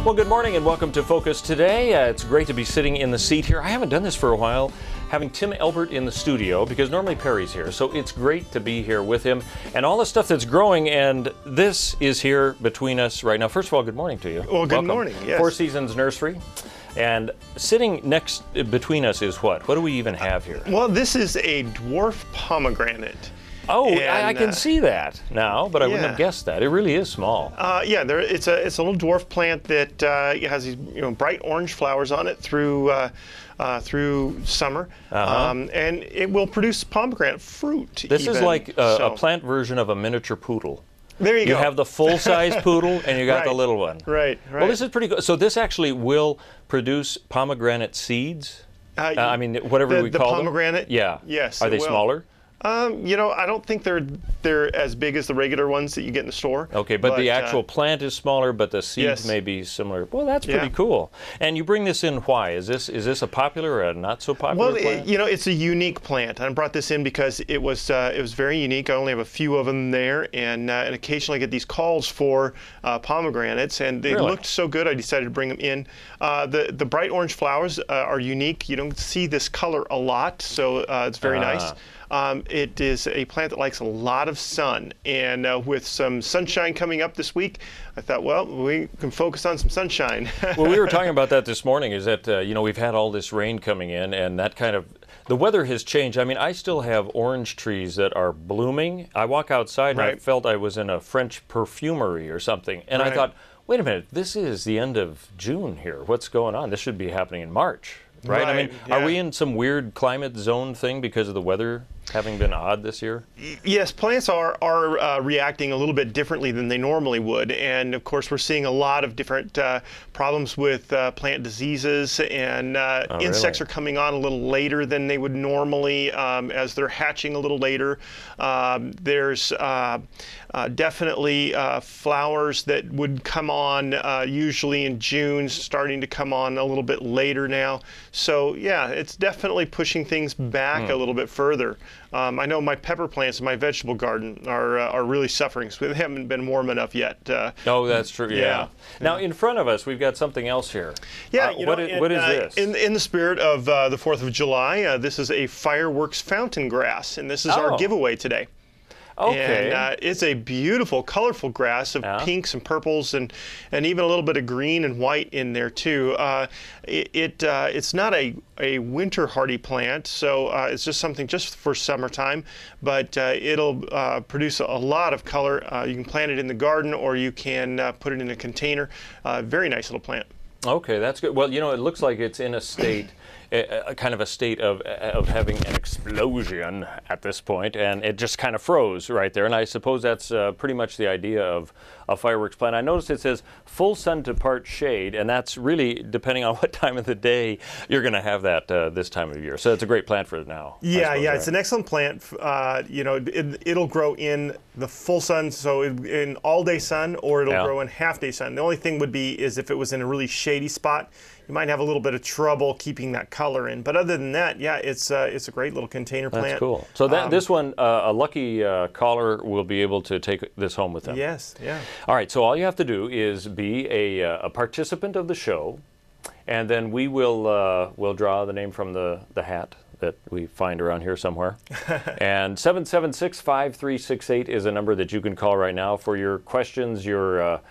Well, good morning and welcome to Focus Today. It's great to be sitting in the seat here. I haven't done this for a while, having Tim Elbert in the studio, because normally Perry's here. So it's great to be here with him and all the stuff that's growing. And this is here between us right now. First of all, good morning to you. Well, good morning. Yes. Four Seasons Nursery. And sitting next between us is what? What do we even have here? Well, this is a dwarf pomegranate. Oh, I can see that now, but I wouldn't have guessed that. It really is small. Yeah, it's a little dwarf plant that has these bright orange flowers on it through summer, and it will produce pomegranate fruit. This is like a plant version of a miniature poodle. There you go. You have the full-size poodle, and you got the little one. Right. Well, this is pretty good. So this actually will produce pomegranate seeds? I mean, whatever we call them? The pomegranate? Yeah. Yes. Are they smaller? I don't think they're as big as the regular ones that you get in the store. Okay, but the actual plant is smaller, but the seeds may be similar. Well, that's pretty cool. And you bring this in why? Is this a popular or a not so popular plant? Well, it's a unique plant. I brought this in because it was very unique. I only have a few of them there, and occasionally I get these calls for pomegranates, and they looked so good I decided to bring them in. The bright orange flowers are unique. You don't see this color a lot, so it's very nice. It is a plant that likes a lot of sun, and with some sunshine coming up this week, I thought, well, we can focus on some sunshine. Well, we were talking about that this morning, is that, we've had all this rain coming in, and that kind of, the weather has changed. I mean, I still have orange trees that are blooming. I walk outside and I felt I was in a French perfumery or something, and I thought, wait a minute, this is the end of June here. What's going on? This should be happening in March. Right? I mean, are we in some weird climate zone thing because of the weather having been odd this year? Yes, plants are reacting a little bit differently than they normally would, and of course we're seeing a lot of different problems with plant diseases, and insects are coming on a little later than they would normally as they're hatching a little later. There's definitely flowers that would come on usually in June, starting to come on a little bit later now. So yeah, it's definitely pushing things back a little bit further. I know my pepper plants in my vegetable garden are really suffering because they haven't been warm enough yet. Oh, that's true. Yeah. Now in front of us, we've got something else here. Yeah. What is this? In the spirit of the 4th of July, this is a fireworks fountain grass, and this is our giveaway today. Okay. And it's a beautiful, colorful grass of pinks and purples, and even a little bit of green and white in there too. It's not a winter hardy plant, so it's just something just for summertime, but it'll produce a lot of color. You can plant it in the garden, or you can put it in a container. Very nice little plant. Okay, that's good. Well, it looks like it's in a state, kind of a state of having an explosion at this point, and it just kind of froze right there. And I suppose that's pretty much the idea of a fireworks plant. I noticed it says full sun to part shade, and that's really depending on what time of the day you're going to have that this time of year. So it's a great plant for now. Yeah, it's an excellent plant. It'll grow in the full sun, so in all-day sun, or it'll grow in half-day sun. The only thing would be is if it was in a really shady spot, you might have a little bit of trouble keeping that color in. But other than that, yeah, it's a great little container plant. That's cool. So this one, a lucky caller will be able to take this home with them. Yes, yeah. All right, so all you have to do is be a participant of the show, and then we will we'll draw the name from the hat that we find around here somewhere. And 776-5368 is a number that you can call right now for your questions, your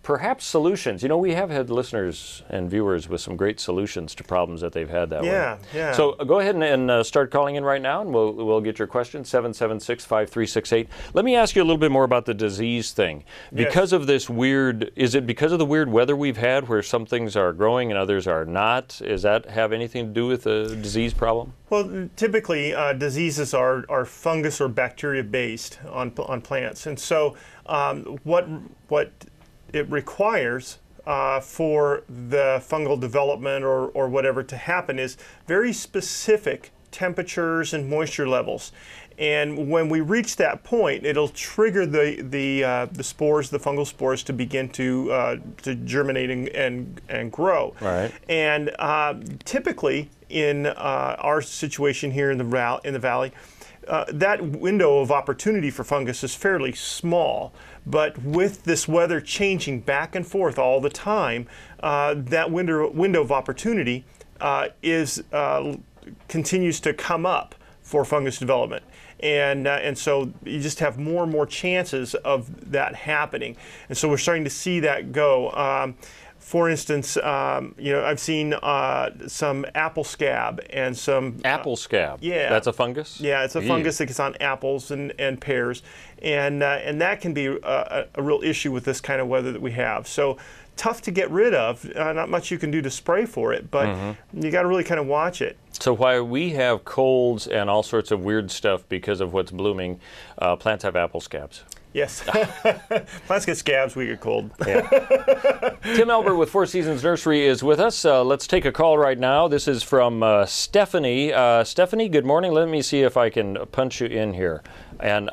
perhaps solutions. We have had listeners and viewers with some great solutions to problems that they've had that way. Yeah. So go ahead and start calling in right now, and we'll get your question, 776-5368. Let me ask you a little bit more about the disease thing. Because of this is it because of the weird weather we've had where some things are growing and others are not? Does that have anything to do with the disease problem? Well, typically diseases are fungus or bacteria based on plants, and so what it requires for the fungal development or whatever to happen is very specific temperatures and moisture levels. And when we reach that point, it'll trigger the spores, the fungal spores, to begin to germinate and grow. Right. And typically, in our situation here in the valley, that window of opportunity for fungus is fairly small. But with this weather changing back and forth all the time, that window of opportunity continues to come up for fungus development. And so you just have more and more chances of that happening. And so we're starting to see that go. For instance, I've seen some apple scab and some... Apple scab? Yeah. That's a fungus? Yeah, it's a fungus that gets on apples and pears. And that can be a real issue with this kind of weather that we have. So tough to get rid of. Not much you can do to spray for it, but you got to really kind of watch it. So while we have colds and all sorts of weird stuff because of what's blooming, plants have apple scabs. Yes. Plants get scabs, we get cold. Yeah. Tim Elbert with Four Seasons Nursery is with us. Let's take a call right now. This is from Stephanie. Stephanie, good morning. Let me see if I can punch you in here. And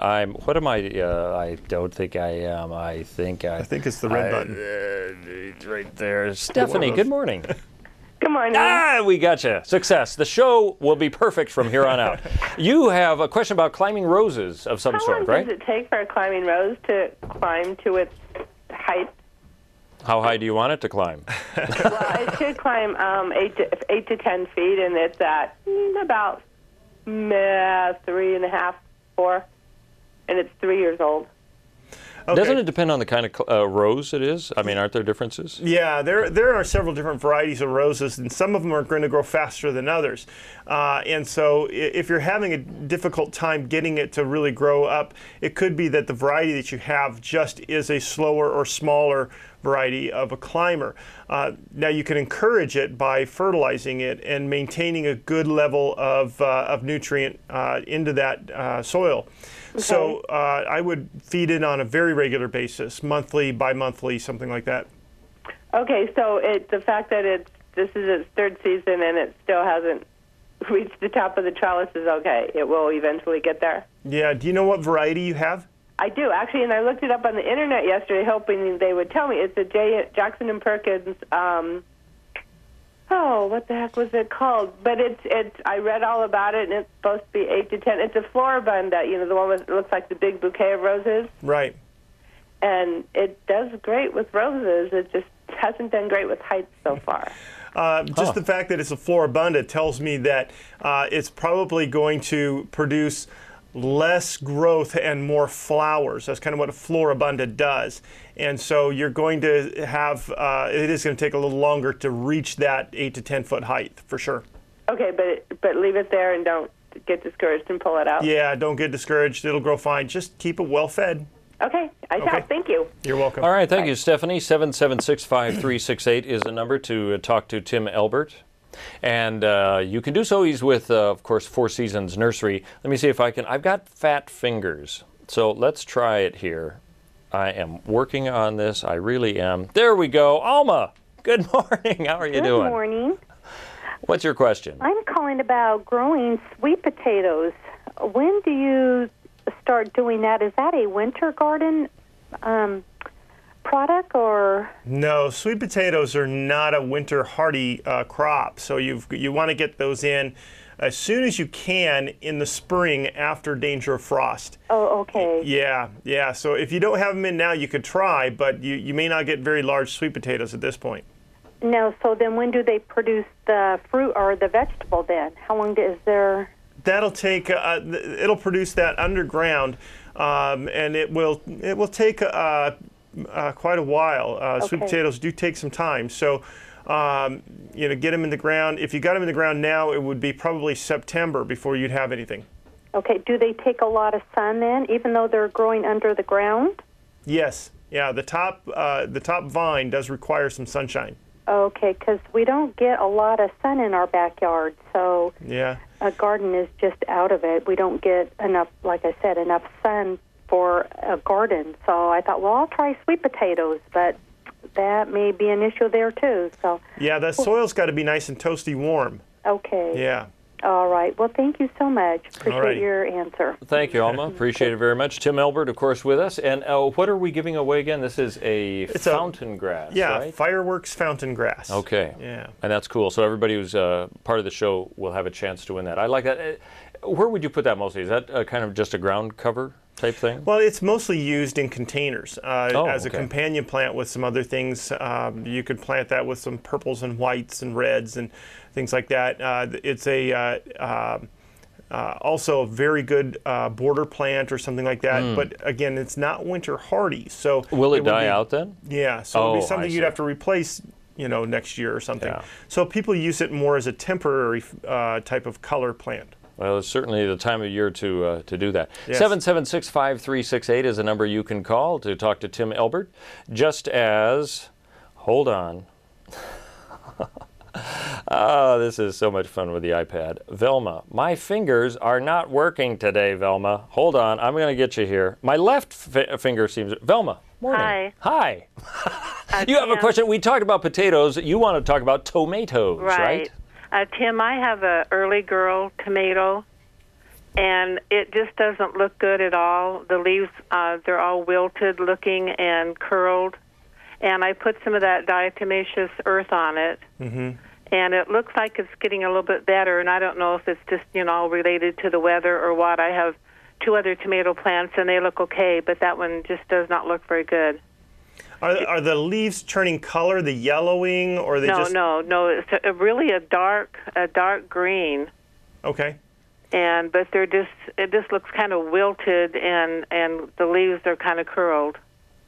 what am I? I don't think I am. I think it's the red button. Right there. Stephanie, good morning. Good morning. Ah, we gotcha. Success. The show will be perfect from here on out. You have a question about climbing roses of some sort, right? How long does it take for a climbing rose to climb to its height? How high do you want it to climb? Well, it should climb 8 to 10 feet, and it's at about 3.5, 4, and it's 3 years old. Okay. Doesn't it depend on the kind of rose it is? I mean, aren't there differences? Yeah, there are several different varieties of roses, and some of them are going to grow faster than others. And so if you're having a difficult time getting it to really grow up, it could be that the variety that you have just is a slower or smaller variety of a climber. Now you can encourage it by fertilizing it and maintaining a good level of nutrient into that soil. Okay. So I would feed it on a very regular basis, monthly, bi-monthly, something like that. Okay, so the fact that this is its third season and it still hasn't reached the top of the trellis is okay. It will eventually get there. Yeah. Do you know what variety you have? I do, actually, and I looked it up on the internet yesterday hoping they would tell me. It's a Jackson and Perkins, what the heck was it called? But I read all about it, and it's supposed to be 8 to 10. It's a floribunda, the one that looks like the big bouquet of roses. Right. And it does great with roses. It just hasn't done great with heights so far. Just the fact that it's a floribunda tells me that it's probably going to produce less growth and more flowers. That's kind of what a floribunda does. And so you're going to have, it is going to take a little longer to reach that 8 to 10 foot height, for sure. Okay, but leave it there and don't get discouraged and pull it out. Yeah, don't get discouraged. It'll grow fine. Just keep it well fed. Okay, I shall. Thank you. You're welcome. All right, thank you, Stephanie. 776-5368 is the number to talk to Tim Elbert. And you can do so. He's with, of course, Four Seasons Nursery. Let me see if I can. I've got fat fingers, so let's try it here. I am working on this. I really am. There we go. Alma, good morning. How are you doing? Good morning. What's your question? I'm calling about growing sweet potatoes. When do you start doing that? Is that a winter garden product or? No, sweet potatoes are not a winter hardy crop. So you want to get those in as soon as you can in the spring after danger of frost. Oh, okay. Yeah. So if you don't have them in now, you could try, but you may not get very large sweet potatoes at this point. No, so then when do they produce the fruit or the vegetable then? How long is there? That'll take, it'll produce that underground, and it will take quite a while. Okay. Sweet potatoes do take some time. So, get them in the ground. If you got them in the ground now, it would be probably September before you'd have anything. Okay. Do they take a lot of sun then, even though they're growing under the ground? Yes. Yeah. The top vine does require some sunshine. Okay, because we don't get a lot of sun in our backyard, so yeah, a garden is just out of it. We don't get enough, like I said, enough sun for a garden. So I thought, well, I'll try sweet potatoes, but that may be an issue there too. So yeah, the soil's got to be nice and toasty warm. Okay. Yeah. All right. Well, thank you so much. Appreciate your answer. Thank you, Alma. Appreciate it very much. Tim Elbert, of course, with us. And what are we giving away again? This is it's fountain grass, right? Fireworks fountain grass. Okay. Yeah. And that's cool. So everybody who's part of the show will have a chance to win that. I like that. where would you put that mostly? Is that kind of just a ground cover type thing? Well, it's mostly used in containers as a okay. companion plant with some other things. You could plant that with some purples and whites and reds and things like that. It's also a very good border plant or something like that. But again, it's not winter hardy. So will it die out then? Yeah. So it'll be something you'd have to replace, next year or something. Yeah. So people use it more as a temporary type of color plant. Well, it's certainly the time of year to do that. Yes. 776-5368 is a number you can call to talk to Tim Elbert. Just as, hold on. This is so much fun with the iPad. Velma, my fingers are not working today, Velma. Hold on, I'm going to get you here. My left finger seems... Velma, morning. Hi. Hi. You have a question. We talked about potatoes. You want to talk about tomatoes, right? Tim, I have a early girl tomato, and it just doesn't look good at all. The leaves, they're all wilted looking and curled. And I put some of that diatomaceous earth on it, and it looks like it's getting a little bit better. And I don't know if it's just, related to the weather or what. I have 2 other tomato plants, and they look okay, but that one just does not look very good. Are the leaves turning color, the yellowing, or are they just... No. It's really a dark green. Okay. But it just looks kind of wilted, and the leaves are kind of curled.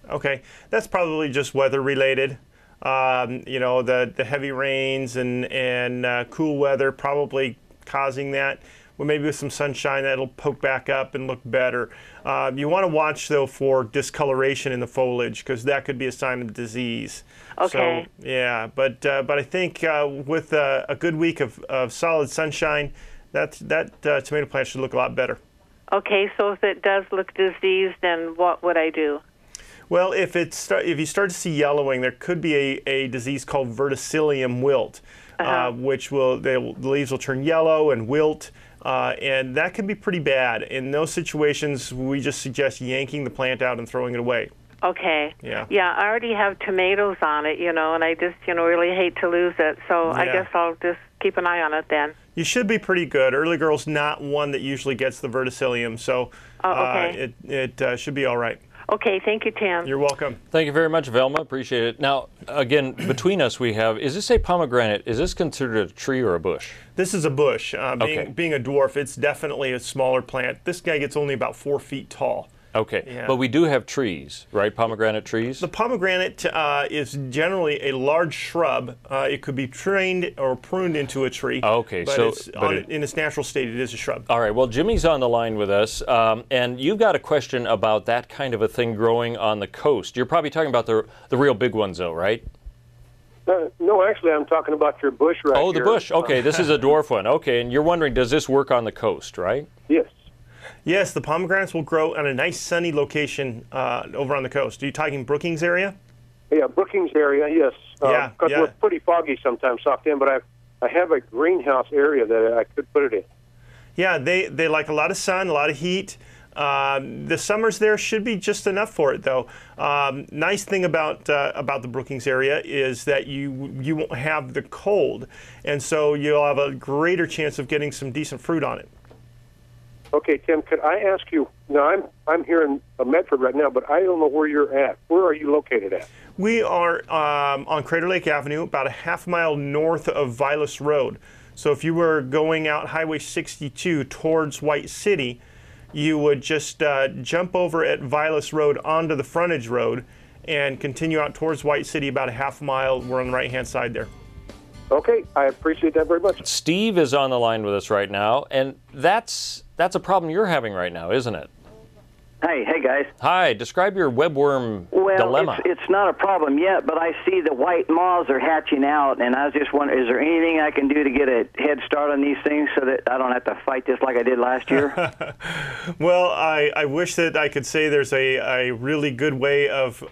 Okay, that's probably just weather related. The heavy rains and cool weather probably causing that. Well, maybe with some sunshine that'll poke back up and look better. You want to watch though for discoloration in the foliage, because that could be a sign of disease. Okay. So, yeah, but I think with a good week of solid sunshine, that tomato plant should look a lot better. Okay, so if it does look diseased, then what would I do? Well, if you start to see yellowing, there could be a disease called verticillium wilt, which the leaves will turn yellow and wilt, and that can be pretty bad. In those situations, we just suggest yanking the plant out and throwing it away. Okay. Yeah. Yeah, I already have tomatoes on it, and I just, really hate to lose it. So yeah. I guess I'll just keep an eye on it then. You should be pretty good. Early girl's not one that usually gets the verticillium, so okay. It should be all right. Okay, thank you, Tim. You're welcome. Thank you very much, Velma. Appreciate it. Now, again, between us we have, is this a pomegranate? Is this considered a tree or a bush? This is a bush. Okay. Being a dwarf, it's definitely a smaller plant. This guy gets only about 4 feet tall. Okay, yeah. But we do have trees, right? Pomegranate trees? The pomegranate is generally a large shrub. It could be trained or pruned into a tree. Okay, but in its natural state, it is a shrub. All right, well, Jimmy's on the line with us, and you've got a question about that kind of a thing growing on the coast. You're probably talking about the real big ones, though, right? No, actually, I'm talking about your bush right here. Oh, the bush. Okay, this is a dwarf one. Okay, and you're wondering, does this work on the coast, right? Yes. Yes, the pomegranates will grow on a nice sunny location over on the coast. Are you talking Brookings area? Yeah, Brookings area, yes. Because we're pretty foggy sometimes socked in, but I have a greenhouse area that I could put it in. Yeah, they like a lot of sun, a lot of heat. The summers there should be just enough for it, though. Nice thing about the Brookings area is that you won't have the cold, and so you'll have a greater chance of getting some decent fruit on it. Okay, Tim, could I ask you, now I'm here in Medford right now, but I don't know where you're at. Where are you located at? We are on Crater Lake Avenue, about a half-mile north of Vilas Road. So if you were going out Highway 62 towards White City, you would just jump over at Vilas Road onto the frontage road and continue out towards White City about a half mile. We're on the right-hand side there. Okay, I appreciate that very much. Steve is on the line with us right now, and that's a problem you're having right now, isn't it? Hey guys. Hi, describe your webworm dilemma. Well, it's not a problem yet, but I see the white moths are hatching out, and I was just wondering, is there anything I can do to get a head start on these things so that I don't have to fight this like I did last year? Well, I wish that I could say there's a really good way of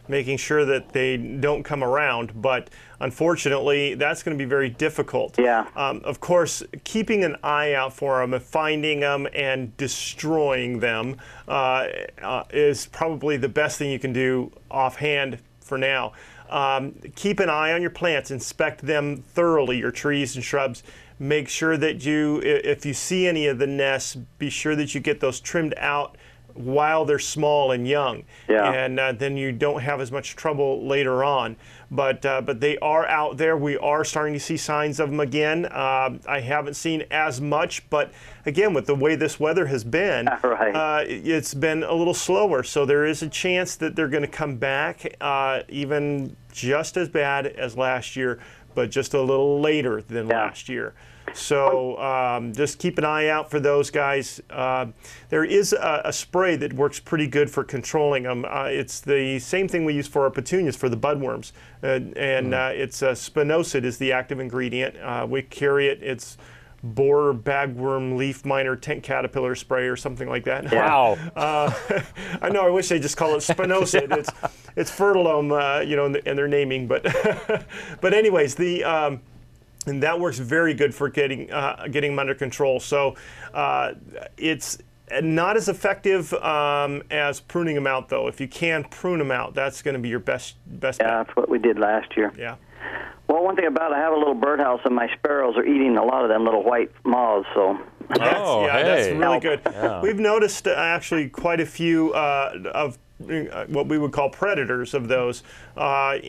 making sure that they don't come around, but unfortunately, that's going to be very difficult. Yeah. Of course, keeping an eye out for them and finding them and destroying them is probably the best thing you can do offhand for now. Keep an eye on your plants. Inspect them thoroughly, your trees and shrubs. make sure that if you see any of the nests, be sure that you get those trimmed out while they're small and young, and then you don't have as much trouble later on. But they are out there. We are starting to see signs of them again. I haven't seen as much, but again, with the way this weather has been, it's been a little slower. So there is a chance that they're going to come back, even just as bad as last year, but just a little later than last year. So just keep an eye out for those guys. There is a spray that works pretty good for controlling them. It's the same thing we use for our petunias for the budworms. It's spinosad is the active ingredient. We carry it. It's borer, bagworm, leaf miner, tent caterpillar spray or something like that. Wow. I know, I wish they just call it spinosad. It's fertilome, in their naming. But but anyways, and that works very good for getting them under control. So it's not as effective as pruning them out, though. If you can prune them out, that's going to be your best bet. Yeah, that's what we did last year. Yeah. Well, one thing about it, I have a little birdhouse, and my sparrows are eating a lot of them little white moths. So. That's really good. Yeah. We've noticed actually quite a few of what we would call predators of those late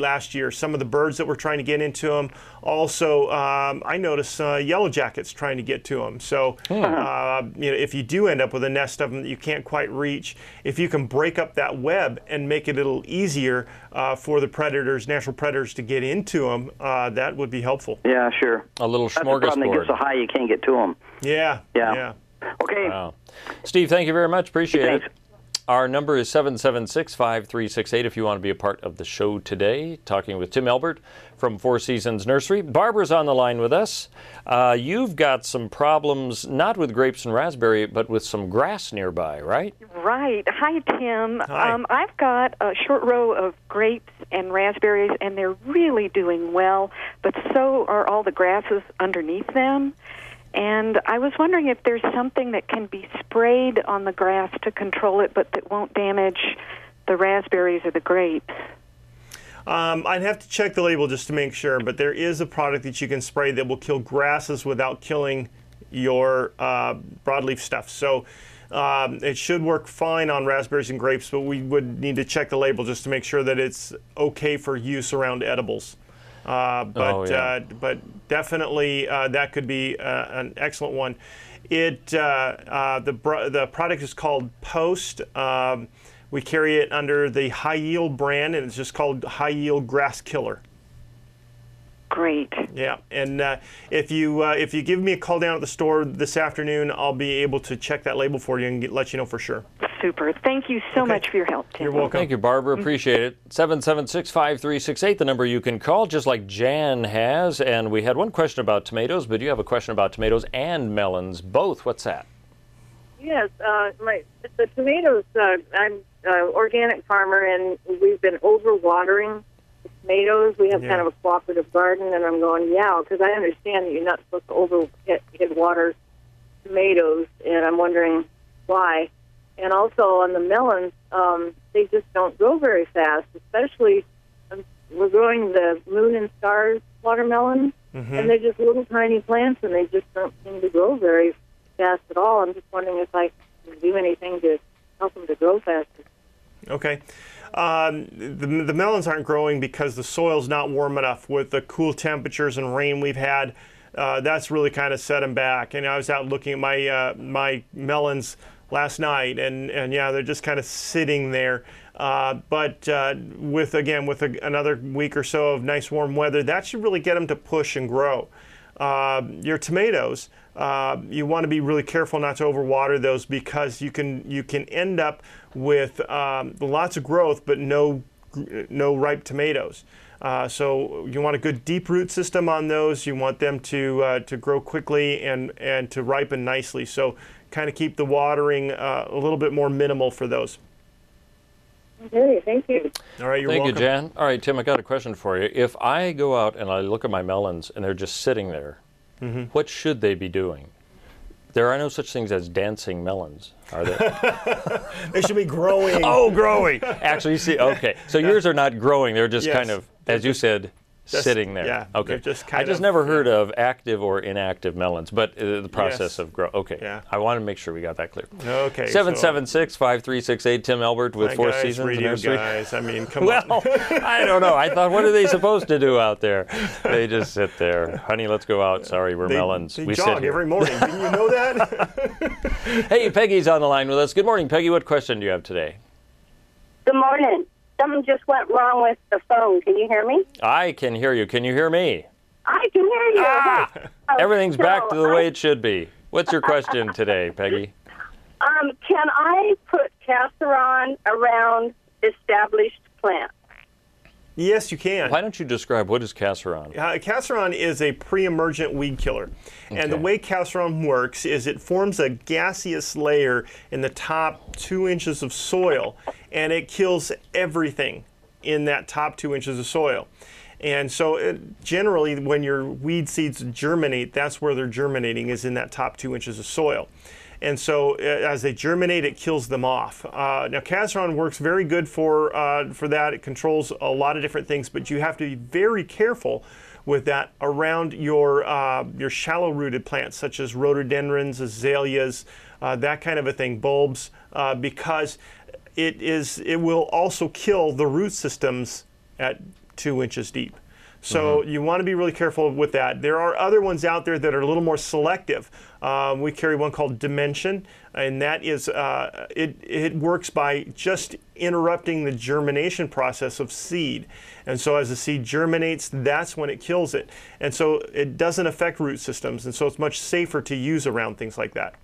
last year. Some of the birds that were trying to get into them. Also, I noticed yellow jackets trying to get to them. So, if you do end up with a nest of them that you can't quite reach, if you can break up that web and make it a little easier for the predators, natural predators, to get into them, that would be helpful. Yeah, sure. A little smorgasbord. That's the problem. They get so high you can't get to them. Yeah. Okay. Wow. Steve, thank you very much. Appreciate it. Our number is 776-5368 if you want to be a part of the show today. Talking with Tim Elbert from Four Seasons Nursery. Barbara's on the line with us. You've got some problems, not with grapes and raspberry, but with some grass nearby, right? Right. Hi, Tim. Hi. I've got a short row of grapes and raspberries, and they're really doing well, but so are all the grasses underneath them. And I was wondering if there's something that can be sprayed on the grass to control it, but that won't damage the raspberries or the grapes. I'd have to check the label just to make sure, but there is a product that you can spray that will kill grasses without killing your broadleaf stuff. So it should work fine on raspberries and grapes, but we would need to check the label just to make sure that it's okay for use around edibles. But definitely that could be an excellent one. The product is called Post. We carry it under the High Yield brand, and it's just called High Yield Grass Killer. Great. Yeah, and if you give me a call down at the store this afternoon, I'll be able to check that label for you and let you know for sure. Super. Thank you so much for your help, Tim. You're welcome. Thank you, Barbara. Appreciate it. 776-5368, the number you can call, just like Jan has. And we had one question about tomatoes, but you have a question about tomatoes and melons, both. What's that? Yes, the tomatoes, I'm an organic farmer, and we've been overwatering the tomatoes. We have kind of a cooperative garden, and I'm going, because I understand that you're not supposed to hit water tomatoes, and I'm wondering why. And also on the melons, they just don't grow very fast, especially we're growing the Moon and Stars watermelon, and they're just little tiny plants, and they just don't seem to grow very fast at all. I'm just wondering if I can do anything to help them to grow faster. Okay. The melons aren't growing because the soil's not warm enough. With the cool temperatures and rain we've had, that's really kind of set them back. And I was out looking at my melons last night, and they're just kind of sitting there. But with another week or so of nice warm weather, that should really get them to push and grow. Your tomatoes, you want to be really careful not to overwater those, because you can end up with lots of growth but no ripe tomatoes. So you want a good deep root system on those. You want them to grow quickly and to ripen nicely. So kind of keep the watering a little bit more minimal for those. Okay, thank you. All right, you're welcome. Thank you, Jan. All right, Tim, I got a question for you. If I go out and I look at my melons and they're just sitting there, what should they be doing? There are no such things as dancing melons, are there? They should be growing. Oh, growing. Actually, you see, okay. So yours are not growing. They're just kind of, as you said, sitting there. Yeah. Okay. Just I just never heard of active or inactive melons, but the process of growth. Okay. Yeah. I want to make sure we got that clear. Okay. 776-5368. Tim Elbert with Four Seasons Nursery. Guys, I mean, come on. Well, I don't know. I thought, what are they supposed to do out there? They just sit there. Honey, let's go out. Sorry, we're melons. We jog every morning. Didn't you know that? Hey, Peggy's on the line with us. Good morning, Peggy. What question do you have today? Good morning. Something just went wrong with the phone. Can you hear me? I can hear you. Can you hear me? I can hear you. Ah! Everything's back to the way it should be. What's your question today, Peggy? Can I put casseron around established plants? Yes, you can. Why don't you describe what is casseron? Casseron is a pre-emergent weed killer. Okay. And the way casseron works is it forms a gaseous layer in the top 2 inches of soil, and it kills everything in that top 2 inches of soil. And so generally when your weed seeds germinate, that's where they're germinating, is in that top 2 inches of soil. And so as they germinate, it kills them off. Now, casseron works very good for that. It controls a lot of different things, but you have to be very careful with that around your shallow-rooted plants, such as rhododendrons, azaleas, that kind of a thing, bulbs, because it will also kill the root systems at 2 inches deep. So you want to be really careful with that. There are other ones out there that are a little more selective. We carry one called Dimension, and that is, it works by just interrupting the germination process of seed. And so as the seed germinates, that's when it kills it. And so it doesn't affect root systems, and so it's much safer to use around things like that.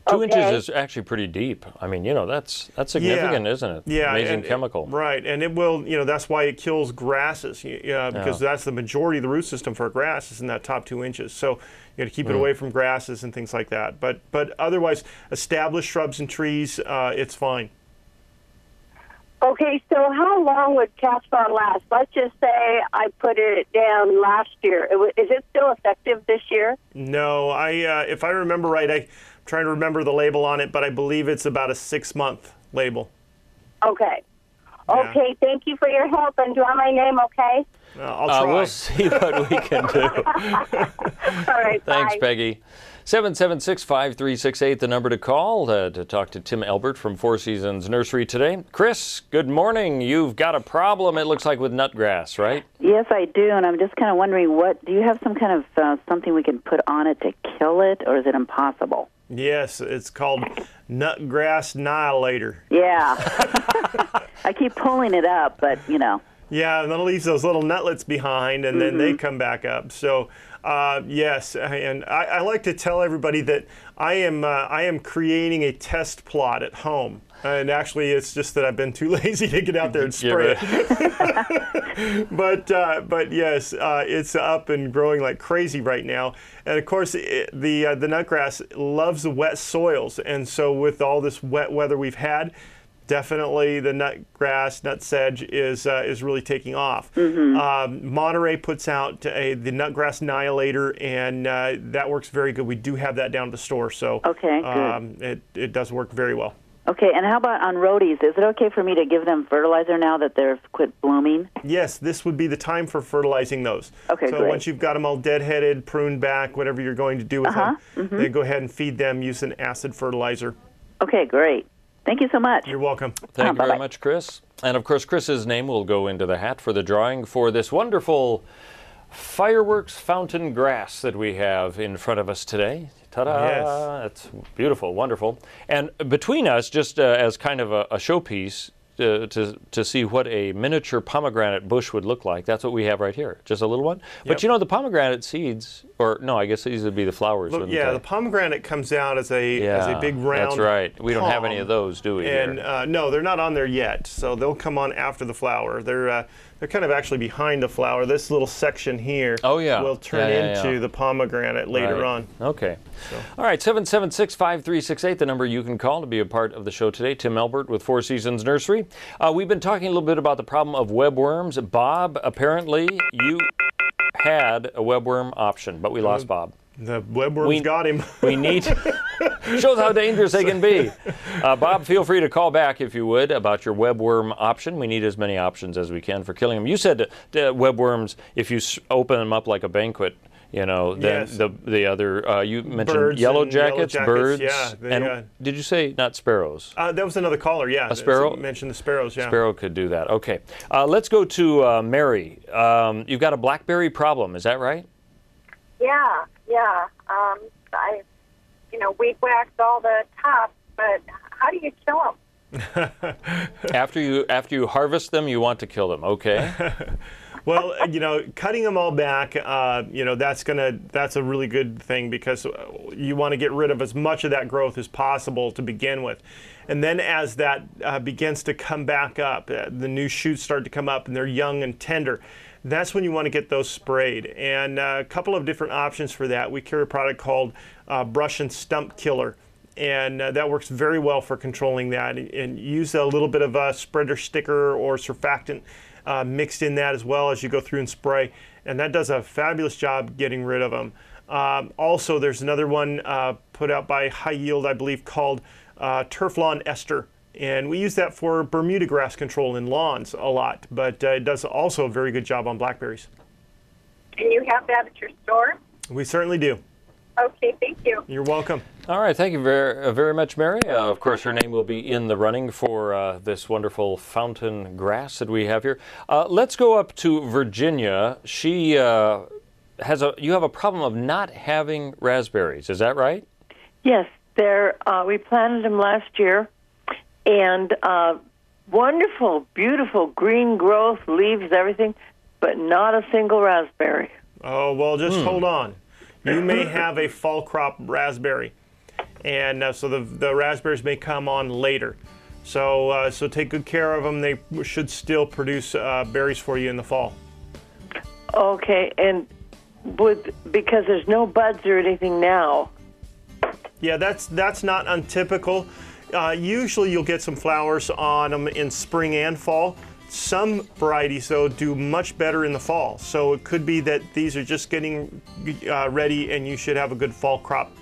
2 inches is actually pretty deep. I mean, that's significant, isn't it? Yeah. Amazing chemical. Right, and it will, that's why it kills grasses, because that's the majority of the root system for a grass is in that top 2 inches. So you got to keep it away from grasses and things like that. But otherwise, established shrubs and trees, it's fine. Okay, so how long would casseron last? Let's just say I put it down last year. Is it still effective this year? No, if I remember right, I'm trying to remember the label on it, but I believe it's about a 6-month label. Okay. Okay, thank you for your help, and do I have my name okay? I'll try. We'll see what we can do. All right, Thanks, bye. Peggy. 776-5368, the number to call to talk to Tim Elbert from Four Seasons Nursery today. Chris, good morning. You've got a problem, it looks like, with nutgrass, right? Yes, I do, and I'm just kind of wondering, do you have some kind of something we can put on it to kill it, or is it impossible? Yes, it's called Nutgrass Annihilator. Yeah. I keep pulling it up, but, Yeah, and then it leaves those little nutlets behind, and then they come back up. So, yes, and I like to tell everybody that I am creating a test plot at home. And actually, it's just that I've been too lazy to get out there and spray it. But yes, it's up and growing like crazy right now. And of course, the nutgrass loves the wet soils. And so with all this wet weather we've had, definitely the nutgrass, nutsedge is really taking off. Monterey puts out the Nutgrass Annihilator, and that works very good. We do have that down at the store, so good. It does work very well. Okay, and how about on rhodies? Is it okay for me to give them fertilizer now that they've quit blooming? Yes, this would be the time for fertilizing those. Okay, so great. Once you've got them all deadheaded, pruned back, whatever you're going to do with them, then go ahead and feed them. Use an acid fertilizer. Okay, great. Thank you so much. You're welcome. Thank you very much, Chris. And of course, Chris's name will go into the hat for the drawing for this wonderful fireworks fountain grass that we have in front of us today. Ta-da! Yes. It's beautiful, wonderful. And between us, just as kind of a showpiece to see what a miniature pomegranate bush would look like, that's what we have right here, just a little one. But the pomegranate seeds, or no, I guess these would be the flowers. Look, the pomegranate comes out as a big round. That's right. We don't have any of those, do we? And no, they're not on there yet. So they'll come on after the flower. They're kind of actually behind the flower. This little section here will turn into the pomegranate later on. Okay. So. All right, 776-5368, the number you can call to be a part of the show today. Tim Elbert with Four Seasons Nursery. We've been talking a little bit about the problem of webworms. Bob, apparently you had a webworm option, but we lost Bob. The webworm's got him. We need, shows how dangerous they can be. Bob, feel free to call back if you would about your webworm option. We need as many options as we can for killing them. You said the webworms, if you open them up like a banquet, you know, then yes. the other, you mentioned birds yellow jackets, birds. Yeah. And did you say not sparrows? That was another caller, yeah. A sparrow? Mentioned the sparrows, yeah. Sparrow could do that. Okay. Let's go to Mary. You've got a blackberry problem, is that right? Yeah. I, weed whacked all the tops, but how do you kill them? After you harvest them, you want to kill them. Okay. Well, cutting them all back, that's a really good thing, because you want to get rid of as much of that growth as possible to begin with. And then as that begins to come back up, the new shoots start to come up and they're young and tender, that's when you want to get those sprayed. And a couple of different options for that. We carry a product called Brush and Stump Killer. And that works very well for controlling that. And use a little bit of a spreader sticker or surfactant mixed in that as well as you go through and spray. And that does a fabulous job getting rid of them. Also, there's another one put out by High Yield, I believe, called Turf Lawn Ester. And we use that for Bermuda grass control in lawns a lot. But it does also a very good job on blackberries. And you have that at your store? We certainly do. Okay, thank you. You're welcome. All right, thank you very much, Mary. Of course, her name will be in the running for this wonderful fountain grass that we have here. Let's go up to Virginia. She you have a problem of not having raspberries. Is that right? Yes, we planted them last year, and wonderful, beautiful green growth, leaves, everything, but not a single raspberry. Oh, well, just hold on. You may have a fall crop raspberry, and so the raspberries may come on later. So take good care of them. They should still produce berries for you in the fall. Okay, and because there's no buds or anything now. Yeah, that's not untypical. Usually you'll get some flowers on them in spring and fall. Some varieties, though, do much better in the fall. So it could be that these are just getting ready and you should have a good fall crop.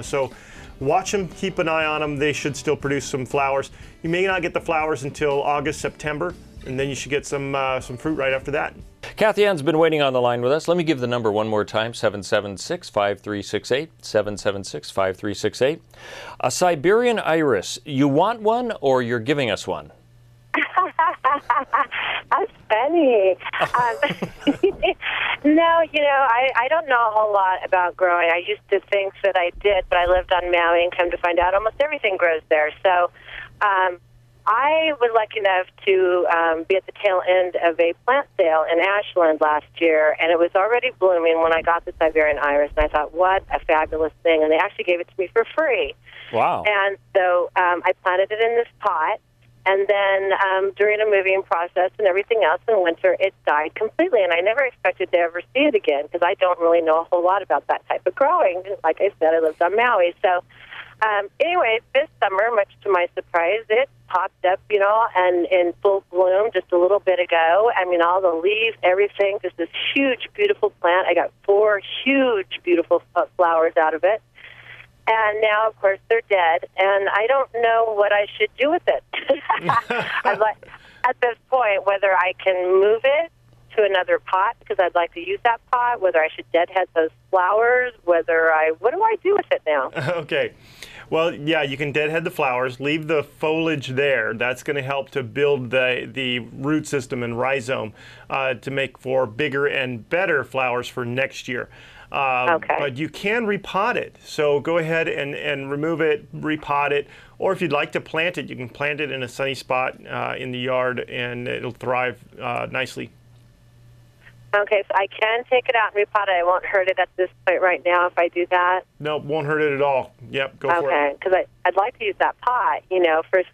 So watch them, keep an eye on them. They should still produce some flowers. You may not get the flowers until August, September, and then you should get some fruit right after that. Kathy Ann's been waiting on the line with us. Let me give the number one more time, 776-5368, 776-5368. A Siberian iris, you want one or you're giving us one? That's funny. No, I don't know a whole lot about growing. I used to think that I did, but I lived on Maui and come to find out almost everything grows there. So I was lucky enough to be at the tail end of a plant sale in Ashland last year, and it was already blooming when I got the Siberian iris, and I thought, what a fabulous thing. And they actually gave it to me for free. Wow. And so I planted it in this pot. And then during a moving process and everything else in winter, it died completely. And I never expected to ever see it again because I don't really know a whole lot about that type of growing. Like I said, I lived on Maui. So anyway, this summer, much to my surprise, it popped up, and in full bloom just a little bit ago. I mean, all the leaves, everything, just this huge, beautiful plant. I got 4 huge, beautiful flowers out of it. And now, of course, they're dead, and I don't know what I should do with it. I'd like, at this point, whether I can move it to another pot, because I'd like to use that pot, whether I should deadhead those flowers, what do I do with it now? Okay. Well, yeah, you can deadhead the flowers, leave the foliage there. That's going to help to build the root system and rhizome to make for bigger and better flowers for next year. Okay. But you can repot it. So go ahead and remove it, repot it. Or if you'd like to plant it, you can plant it in a sunny spot in the yard, and it'll thrive nicely. Okay, so I can take it out and repot it. I won't hurt it at this point right now if I do that? No, won't hurt it at all. Yep, go for it. Okay, because I'd like to use that pot,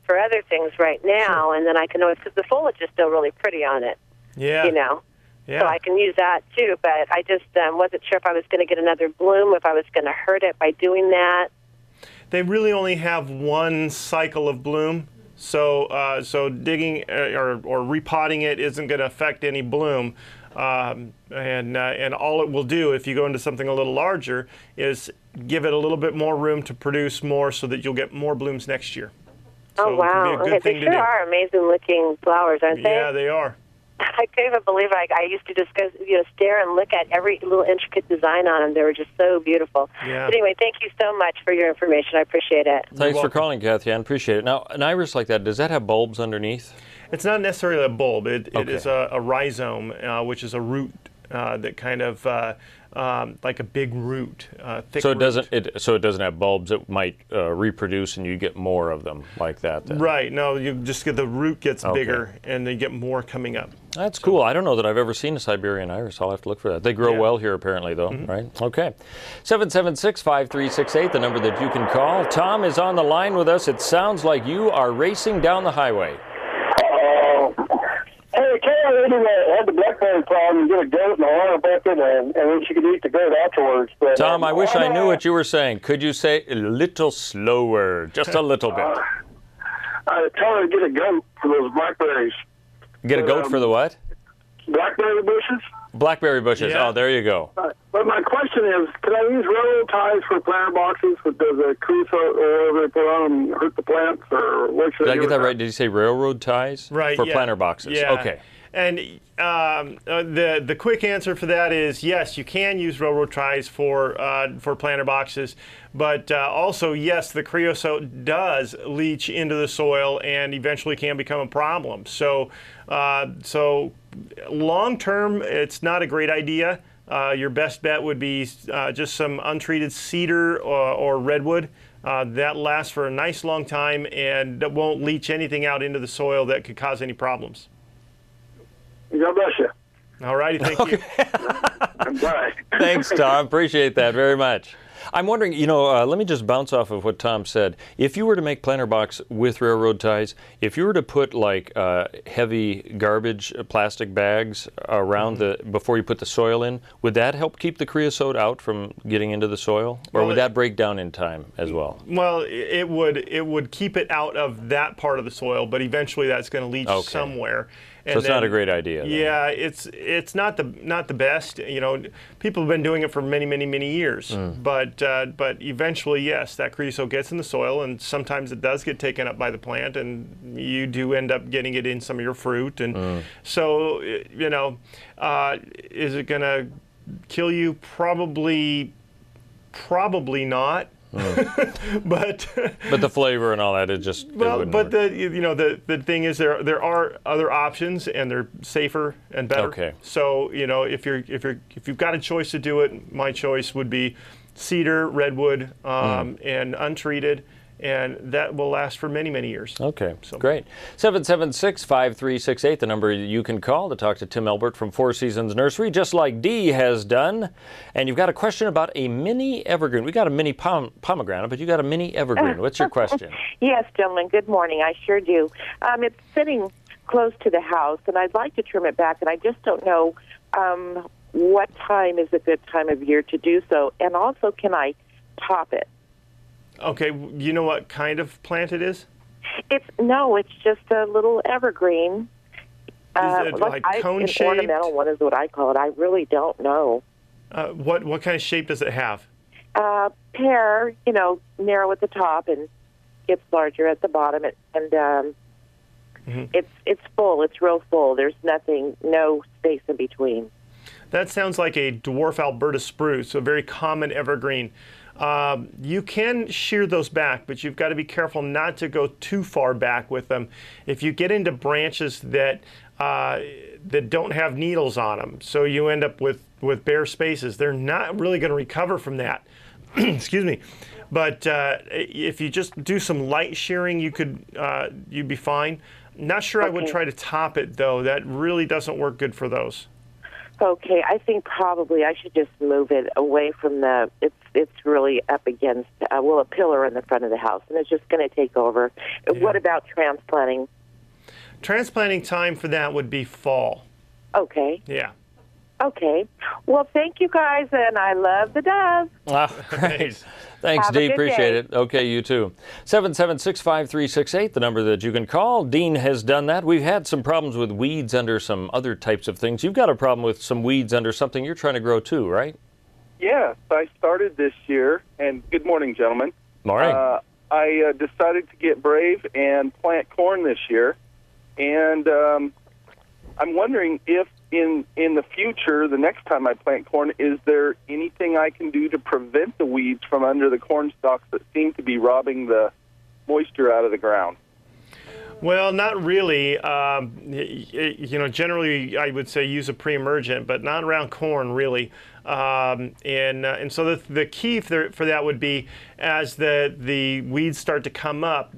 for other things right now, sure. And then I can always, because the foliage is still really pretty on it. Yeah. Yeah. So I can use that too, but I just wasn't sure if I was going to get another bloom, if I was going to hurt it by doing that. They really only have one cycle of bloom, so digging or repotting it isn't going to affect any bloom. And all it will do if you go into something a little larger is give it a little bit more room to produce more so that you'll get more blooms next year. So oh, wow. it could be a good thing they to sure do. are amazing-looking flowers, aren't they? Yeah, they are. I can't even believe I used to just go, stare and look at every little intricate design on them. They were just so beautiful. Yeah. But anyway, thank you so much for your information. I appreciate it. Thanks for calling, Kathy. I appreciate it. Now, an iris like that, does that have bulbs underneath? It's not necessarily a bulb. It is a rhizome, which is a root that kind of like a big root, thick so it root. doesn't have bulbs. It might reproduce, and you get more of them like that. Then. Right. No, you just get the root gets bigger, and then you get more coming up. That's cool. I don't know that I've ever seen a Siberian iris. I'll have to look for that. They grow well here, apparently, though, right? Okay. 776-5368, the number that you can call. Tom is on the line with us. It sounds like you are racing down the highway. Hey, Carol had the blackberry problem, get a goat in the water bucket, and then she could eat the goat afterwards. But, Tom, I wish I knew what you were saying. Could you say a little slower, just a little bit? I told her to get a goat for those blackberries. Get a goat for the what? Blackberry bushes. Blackberry bushes. Yeah. Oh, there you go. But my question is, can I use railroad ties for planter boxes? But does the creosote or whatever they put on them hurt the plants? Or what should Did I get that right? Did you say railroad ties? Right. For planter boxes. Yeah. Okay. And the quick answer for that is yes, you can use railroad ties for planter boxes, but also yes, the creosote does leach into the soil and eventually can become a problem. So long term, it's not a great idea. Your best bet would be just some untreated cedar or redwood. That lasts for a nice long time and that won't leach anything out into the soil that could cause any problems. God bless you. All righty, thank you. Bye. Thanks, Tom. Appreciate that very much. I'm wondering, let me just bounce off of what Tom said. If you were to make planter box with railroad ties, if you were to put like heavy garbage plastic bags around before you put the soil in, would that help keep the creosote out from getting into the soil, or would that break down in time as well? Well, it would keep it out of that part of the soil, but eventually that's going to leach somewhere. So it's not a great idea. Then. Yeah, it's not the best. People have been doing it for many years, but eventually, yes, that creosote gets in the soil, and sometimes it does get taken up by the plant, and you do end up getting it in some of your fruit. And so, is it going to kill you? Probably not. but the flavor and all that is just but the thing is there are other options and they're safer and better. Okay. So if you've got a choice to do it, my choice would be cedar, redwood, and untreated. And that will last for many years. Okay, great. 776-5368, the number you can call to talk to Tim Elbert from Four Seasons Nursery, just like Dee has done. And you've got a question about a mini evergreen. We got a mini pomegranate, but you got a mini evergreen. What's your question? Yes, gentlemen, good morning. I sure do. It's sitting close to the house, and I'd like to trim it back, and I just don't know what time is a good time of year to do so. And also, can I top it? Okay, you know what kind of plant it is? It's just a little evergreen. Is it like cone-shaped? An ornamental one is what I call it. I really don't know. What kind of shape does it have? Pear, narrow at the top and gets larger at the bottom, and it's full. It's real full. There's no space in between. That sounds like a dwarf Alberta spruce, a very common evergreen. You can shear those back, but you've got to be careful not to go too far back with them. If you get into branches that don't have needles on them, so you end up with bare spaces, they're not really going to recover from that. Excuse me. But if you just do some light shearing, you'd be fine. Not sure I would try to top it, though. That really doesn't work good for those. Okay, I think probably I should just move it away from it's really up against, a pillar in the front of the house, and it's just going to take over. Yeah. What about transplanting? Transplanting time for that would be fall. Okay. Yeah. Okay. Well, thank you guys, and I love the Dove. Oh, great. Thanks, Have a Dee. good Appreciate day. it. Okay, you too. 776-5368, the number that you can call. Dean has done that. We've had some problems with weeds under some other types of things. You've got a problem with some weeds under something you're trying to grow too, right? Yes, I started this year, and good morning, gentlemen. Morning. I decided to get brave and plant corn this year, and I'm wondering if in the future, the next time I plant corn, is there anything I can do to prevent the weeds from under the corn stalks that seem to be robbing the moisture out of the ground? Well, not really. Generally, I would say use a pre-emergent, but not around corn, really. And so the key for that would be, as the weeds start to come up,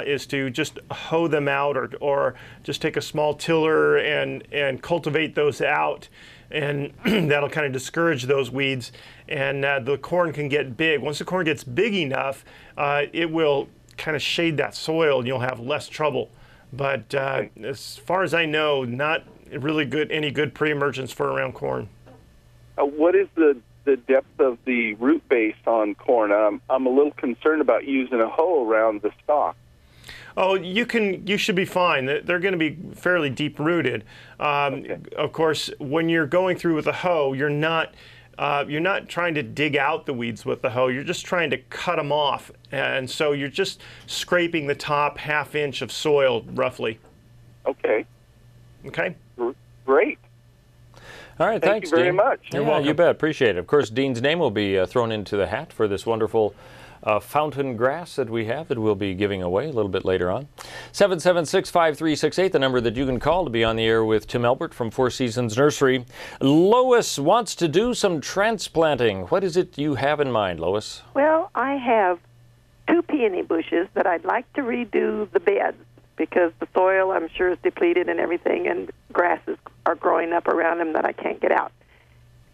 is to just hoe them out, or just take a small tiller and cultivate those out, and that'll kind of discourage those weeds. And the corn can get big. Once the corn gets big enough, it will kind of shade that soil, and you'll have less trouble. But as far as I know, not really any good pre-emergence for around corn. What is the depth of the root base on corn? I'm a little concerned about using a hoe around the stalk. Oh, you should be fine. They're going to be fairly deep rooted. Of course, when you're going through with a hoe, you're not trying to dig out the weeds with the hoe. You're just trying to cut them off, and so you're just scraping the top half-inch of soil, roughly. Okay. Okay. Great. All right, Thank thanks, you very Dean. much. You're welcome. You bet. Appreciate it. Of course, Dean's name will be thrown into the hat for this wonderful fountain grass that we have that we'll be giving away a little bit later on. 776-5368, the number that you can call to be on the air with Tim Elbert from Four Seasons Nursery. Lois wants to do some transplanting. What is it you have in mind, Lois? Well, I have 2 peony bushes that I'd like to redo the beds, because the soil, I'm sure, is depleted and everything, and grasses are growing up around them that I can't get out.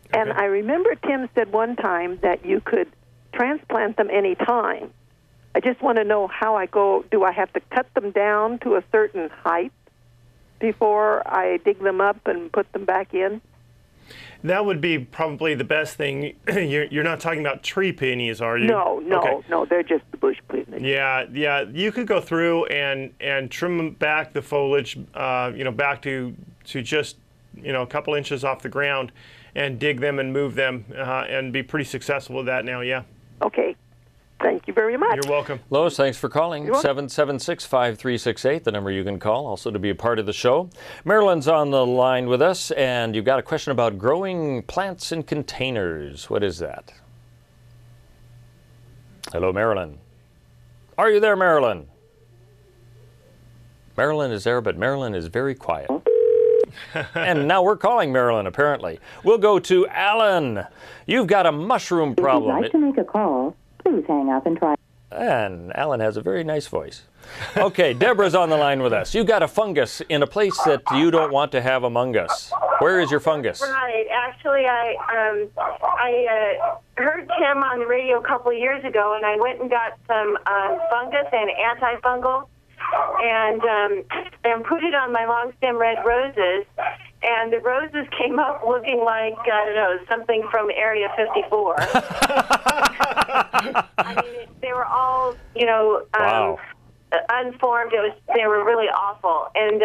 Okay. And I remember Tim said one time that you could transplant them any time. I just want to know how I go. Do I have to cut them down to a certain height before I dig them up and put them back in? That would be probably the best thing. You're not talking about tree peonies, are you? No, Okay. no, they're just the bush peonies. Yeah. You could go through and trim back the foliage, back to just, a couple inches off the ground, and dig them and move them, and be pretty successful with that now. Yeah. Okay. Thank you very much. You're welcome. Lois, thanks for calling. 776-5368, the number you can call, also to be a part of the show. Marilyn's on the line with us, and you've got a question about growing plants in containers. What is that? Hello, Marilyn. Are you there, Marilyn? Marilyn is there, but Marilyn is very quiet. And now we're calling Marilyn, apparently. We'll go to Alan. You've got a mushroom problem. If you'd like to make a call, please hang up and try. And Alan has a very nice voice. Okay, Deborah's on the line with us. You've got a fungus in a place that you don't want to have among us. Where is your fungus? Right. Actually, I heard Tim on the radio a couple of years ago, and I went and got some fungus and antifungal, and put it on my long stem red roses. And the roses came up looking like, I don't know, something from Area 54. I mean, they were all, wow. Unformed. They were really awful. And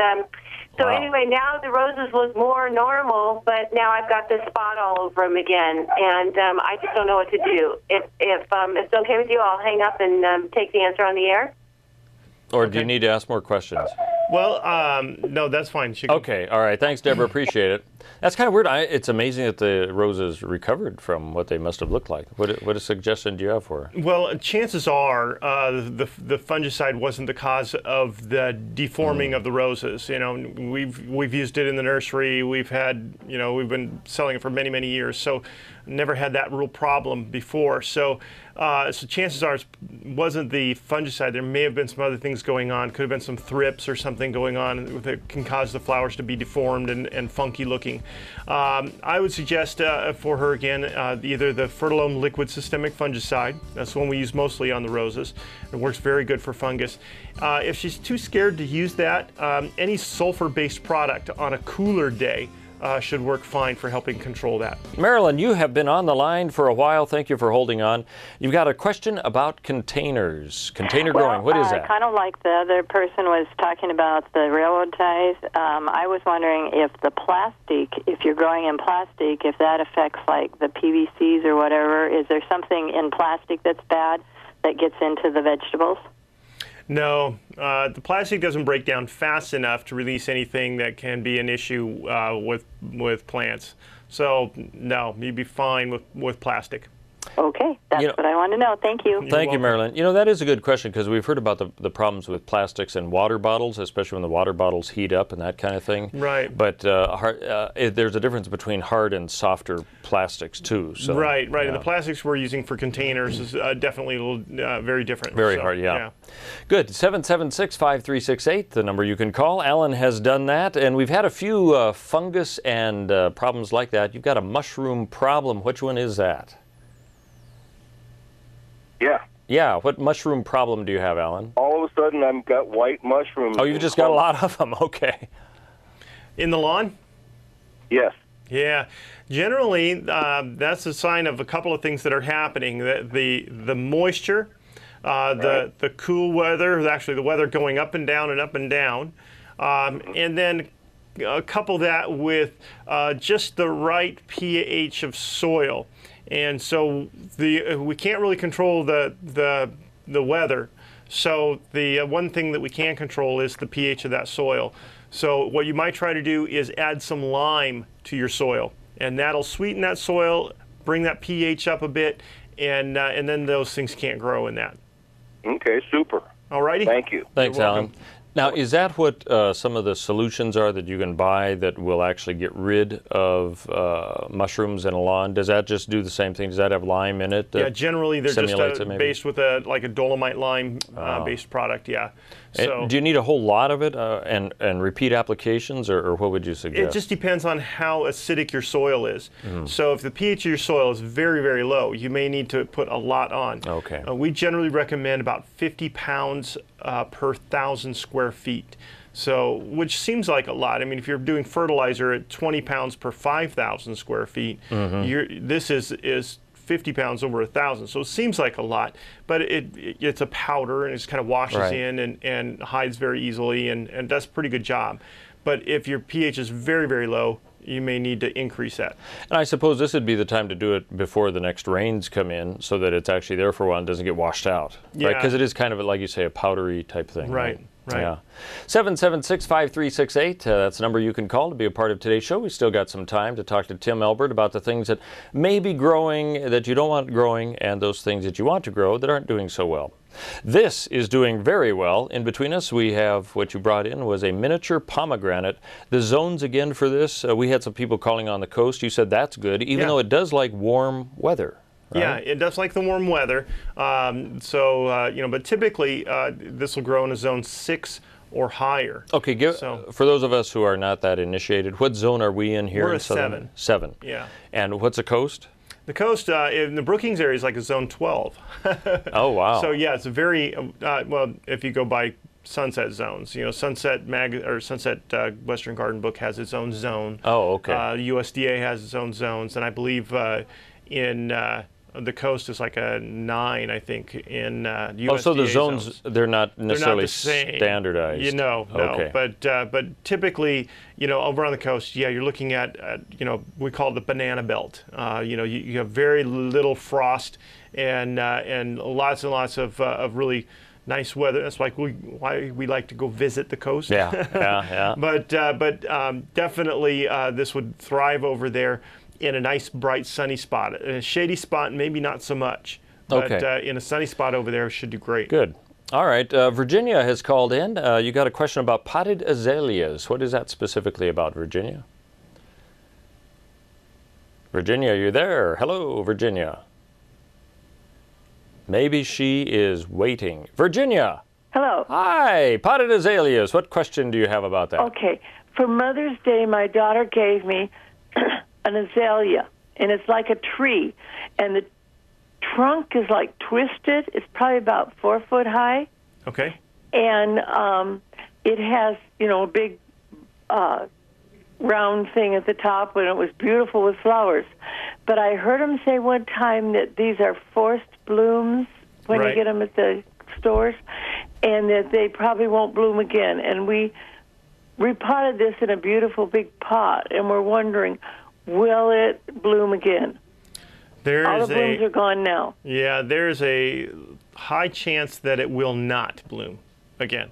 so anyway, now the roses look more normal, but now I've got this spot all over them again, and I just don't know what to do. If it's okay with you, I'll hang up and take the answer on the air. Or do you need to ask more questions? Well, no, that's fine. Okay, all right. Thanks, Deborah. Appreciate it. That's kind of weird. It's amazing that the roses recovered from what they must have looked like. What a suggestion do you have for her? Well, chances are the fungicide wasn't the cause of the deforming of the roses. We've used it in the nursery. We've been selling it for many, many years. So never had that real problem before. So chances are it wasn't the fungicide. There may have been some other things going on. Could have been some thrips or something going on that can cause the flowers to be deformed and funky looking. I would suggest for her again either the Fertilome liquid systemic fungicide. That's the one we use mostly on the roses. It works very good for fungus. If she's too scared to use that, any sulfur-based product on a cooler day should work fine for helping control that. Marilyn, you have been on the line for a while. Thank you for holding on. You've got a question about containers. Container growing, what is that? Kind of like the other person was talking about the railroad ties. I was wondering if the plastic, if you're growing in plastic, if that affects like the PVCs or whatever. Is there something in plastic that's bad that gets into the vegetables? No, the plastic doesn't break down fast enough to release anything that can be an issue with plants. So no, you'd be fine with plastic. Okay, that's what I want to know. Thank you. Thank you, Marilyn. You know, that is a good question because we've heard about the problems with plastics and water bottles, especially when the water bottles heat up and that kind of thing. Right. But there's a difference between hard and softer plastics too. So, right. Yeah. And the plastics we're using for containers is definitely a little, very different. Very hard, yeah. Good. 776-5368, the number you can call. Alan has done that, and we've had a few fungus and problems like that. You've got a mushroom problem. Which one is that? Yeah. Yeah, what mushroom problem do you have, Alan? All of a sudden, I've got white mushrooms. Oh, you've just got a lot of them. Okay. In the lawn? Yes. Yeah. Generally, that's a sign of a couple of things that are happening. The moisture, the cool weather, actually the weather going up and down and up and down, and then couple that with just the right pH of soil. And so we can't really control the weather. So the one thing that we can control is the pH of that soil. So what you might try to do is add some lime to your soil, and that'll sweeten that soil, bring that pH up a bit, and then those things can't grow in that. Okay, super. All righty. Thank you. Thanks, Alan. Now, is that what some of the solutions are that you can buy that will actually get rid of mushrooms in a lawn? Does that just do the same thing? Does that have lime in it? Yeah, generally they're just based with like a dolomite lime based product, yeah. So, do you need a whole lot of it and repeat applications, or what would you suggest? It just depends on how acidic your soil is. So if the pH of your soil is very, very low, you may need to put a lot on. Okay. We generally recommend about 50 pounds per 1,000 square feet. So, which seems like a lot. I mean, if you're doing fertilizer at 20 pounds per 5,000 square feet, this is 50 pounds over 1,000. So it seems like a lot, but it's a powder and it just kind of washes in and hides very easily and does a pretty good job. But if your pH is very, very low, you may need to increase that. And I suppose this would be the time to do it before the next rains come in so that it's actually there for a while and doesn't get washed out. Yeah. Right? Because it is kind of, like you say, a powdery type thing. Right. Yeah. 776-5368, that's the number you can call to be a part of today's show. We still got some time to talk to Tim Elbert about the things that may be growing that you don't want growing and those things that you want to grow that aren't doing so well. This is doing very well. In between us, we have what you brought in was a miniature pomegranate. The zones again for this, we had some people calling on the coast. You said that's good, even though it does like warm weather. Right? Yeah, it does like the warm weather. But typically this will grow in a zone 6 or higher. Okay, for those of us who are not that initiated, what zone are we in here? We're in a 7. 7. Yeah. And what's a coast? The coast in the Brookings area is like a zone 12. Oh, wow. So yeah, it's a very, well, if you go by sunset zones, Sunset Western Garden Book has its own zone. Oh, okay. USDA has its own zones, and I believe in the coast is like a 9, I think, in USDA so the zones, they're not necessarily standardized. No. Okay. But typically, over on the coast, you're looking at, we call it the banana belt. You have very little frost and lots and lots of really nice weather. That's like why we like to go visit the coast. Yeah. But definitely this would thrive over there in a nice, bright, sunny spot. In a shady spot, maybe not so much. But in a sunny spot over there, should do great. Good. All right. Virginia has called in. You got a question about potted azaleas. What is that specifically about, Virginia? Virginia, you're there. Hello, Virginia. Maybe she is waiting. Virginia. Hello. Hi. Potted azaleas. What question do you have about that? Okay. For Mother's Day, my daughter gave me an azalea, and it's like a tree, and the trunk is like twisted. It's probably about 4 foot high. Okay. And it has, a big round thing at the top, and it was beautiful with flowers. But I heard him say one time that these are forced blooms when you get them at the stores, and that they probably won't bloom again. And we repotted this in a beautiful big pot, and we're wondering, will it bloom again? All the blooms are gone now. Yeah, there's a high chance that it will not bloom again.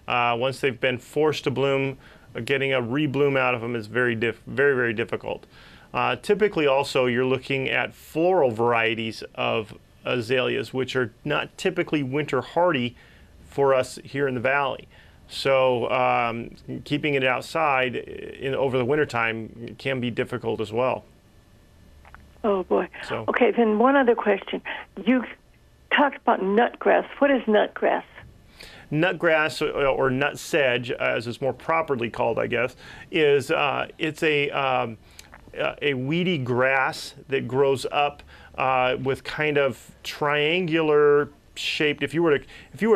Once they've been forced to bloom, getting a rebloom out of them is very, very difficult. Typically, also, you're looking at floral varieties of azaleas, which are not typically winter hardy for us here in the valley. So keeping it outside over the wintertime can be difficult as well. Oh, boy. So. Okay, then one other question. You talked about nutgrass. What is nutgrass? Nutgrass, or nut sedge, as it's more properly called, I guess, is it's a weedy grass that grows up with kind of triangular shaped. If you were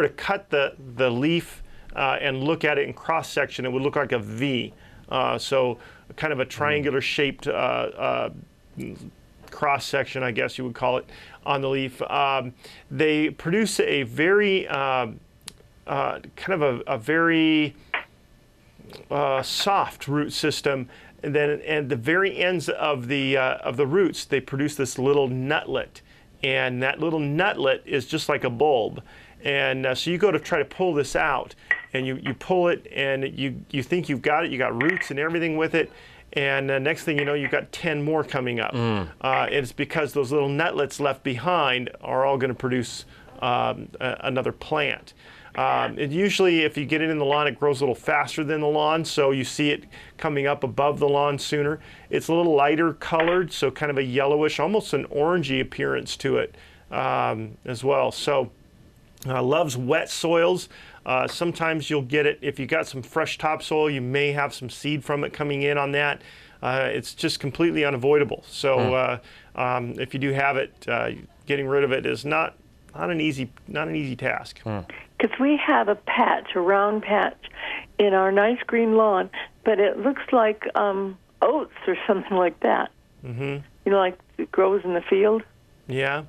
to cut the leaf and look at it in cross section, it would look like a V. So kind of a triangular shaped cross section, I guess you would call it, on the leaf. They produce a very kind of a very soft root system, and then at the very ends of the roots, they produce this little nutlet, and that little nutlet is just like a bulb. And so you go to try to pull this out, and you pull it, and you think you've got it, you got roots and everything with it, and next thing you know, you've got 10 more coming up. It's because those little nutlets left behind are all going to produce another plant. It usually, if you get it in the lawn, it grows a little faster than the lawn, so you see it coming up above the lawn sooner. It's a little lighter colored, so kind of a yellowish, almost an orangey appearance to it as well. So loves wet soils. Sometimes you'll get it, if you got some fresh topsoil, you may have some seed from it coming in on that. It's just completely unavoidable. So if you do have it, getting rid of it is not an easy task. Because we have a patch, a round patch, in our nice green lawn, but it looks like oats or something like that. You know, like it grows in the field. Yeah.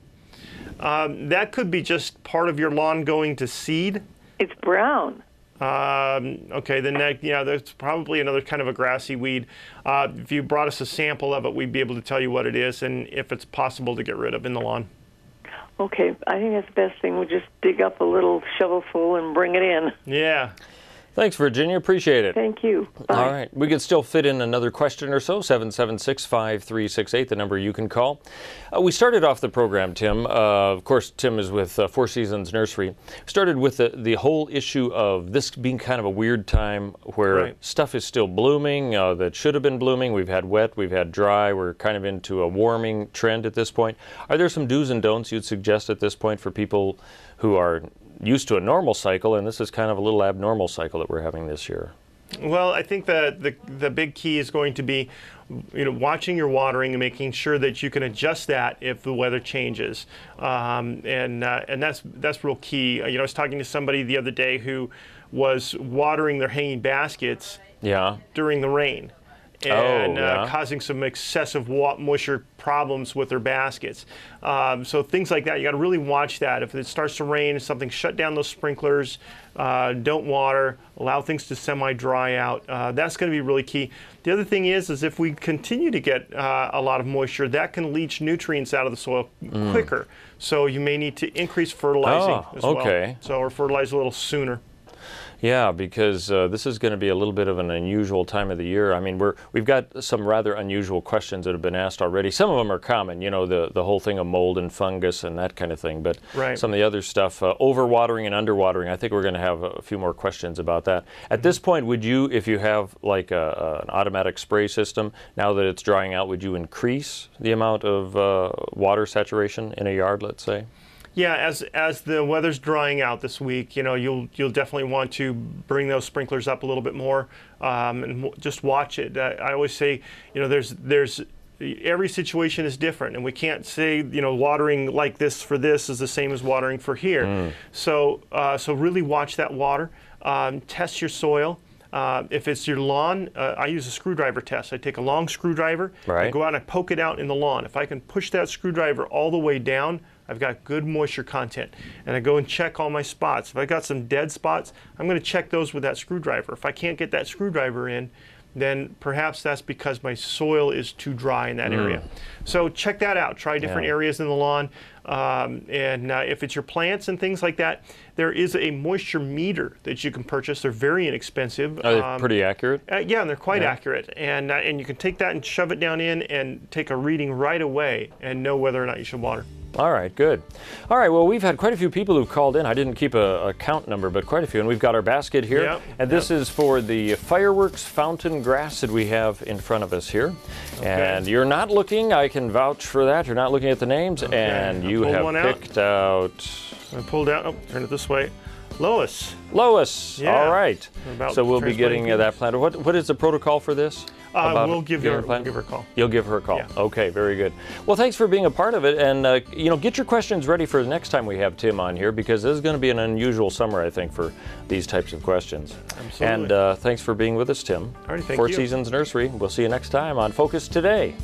That could be just part of your lawn going to seed. It's brown. Okay, then there's probably another kind of a grassy weed. If you brought us a sample of it, we'd be able to tell you what it is and if it's possible to get rid of in the lawn. Okay, I think that's the best thing. We'll just dig up a little shovelful and bring it in. Yeah. Thanks, Virginia. Appreciate it. Thank you. Bye. All right. We could still fit in another question or so, 776-5368, the number you can call. We started off the program, Tim. Of course, Tim is with Four Seasons Nursery. Started with the whole issue of this being kind of a weird time where stuff is still blooming that should have been blooming. We've had wet, we've had dry. We're kind of into a warming trend at this point. Are there some do's and don'ts you'd suggest at this point for people who are used to a normal cycle, and this is kind of a little abnormal cycle that we're having this year? Well, I think that the big key is going to be, watching your watering and making sure that you can adjust that if the weather changes, and that's real key. I was talking to somebody the other day who was watering their hanging baskets during the rain. And causing some excessive moisture problems with their baskets. So things like that, you got to really watch that. If it starts to rain, something, shut down those sprinklers, don't water, allow things to semi-dry out. That's going to be really key. The other thing is if we continue to get a lot of moisture, that can leach nutrients out of the soil quicker. So you may need to increase fertilizing as well. So, or fertilize a little sooner. Yeah, because this is going to be a little bit of an unusual time of the year. I mean, we've got some rather unusual questions that have been asked already. Some of them are common, the whole thing of mold and fungus and that kind of thing. But some of the other stuff, overwatering and underwatering, I think we're going to have a few more questions about that. At this point, would you, if you have like an automatic spray system, now that it's drying out, would you increase the amount of water saturation in a yard, let's say? Yeah, as the weather's drying out this week, you'll definitely want to bring those sprinklers up a little bit more, and just watch it. I always say, there's every situation is different, and we can't say, watering like this for this is the same as watering for here. So really watch that water, test your soil. If it's your lawn, I use a screwdriver test. I take a long screwdriver, I go out and I poke it out in the lawn. If I can push that screwdriver all the way down, I've got good moisture content. And I go and check all my spots. If I got some dead spots, I'm going to check those with that screwdriver. If I can't get that screwdriver in, then perhaps that's because my soil is too dry in that area. So check that out. Try different areas in the lawn. If it's your plants and things like that, there is a moisture meter that you can purchase. They're very inexpensive. Are they pretty accurate? Yeah, and they're quite accurate. And you can take that and shove it down in and take a reading right away and know whether or not you should water. All right, good. All right, well, we've had quite a few people who've called in. I didn't keep a count number, but quite a few. And we've got our basket here. And this is for the fireworks fountain grass that we have in front of us here. And you're not looking, I can vouch for that. You're not looking at the names. And you have picked out... I pulled out, turn it this way. Lois. Lois, all right. So we'll be getting people. that planted. What is the protocol for this? We'll give her a call. You'll give her a call. Okay, very good. Well, thanks for being a part of it, and get your questions ready for the next time we have Tim on here, because this is going to be an unusual summer, I think, for these types of questions. Absolutely. And thanks for being with us, Tim. All right, thank you. Four Seasons Nursery. We'll see you next time on Focus Today.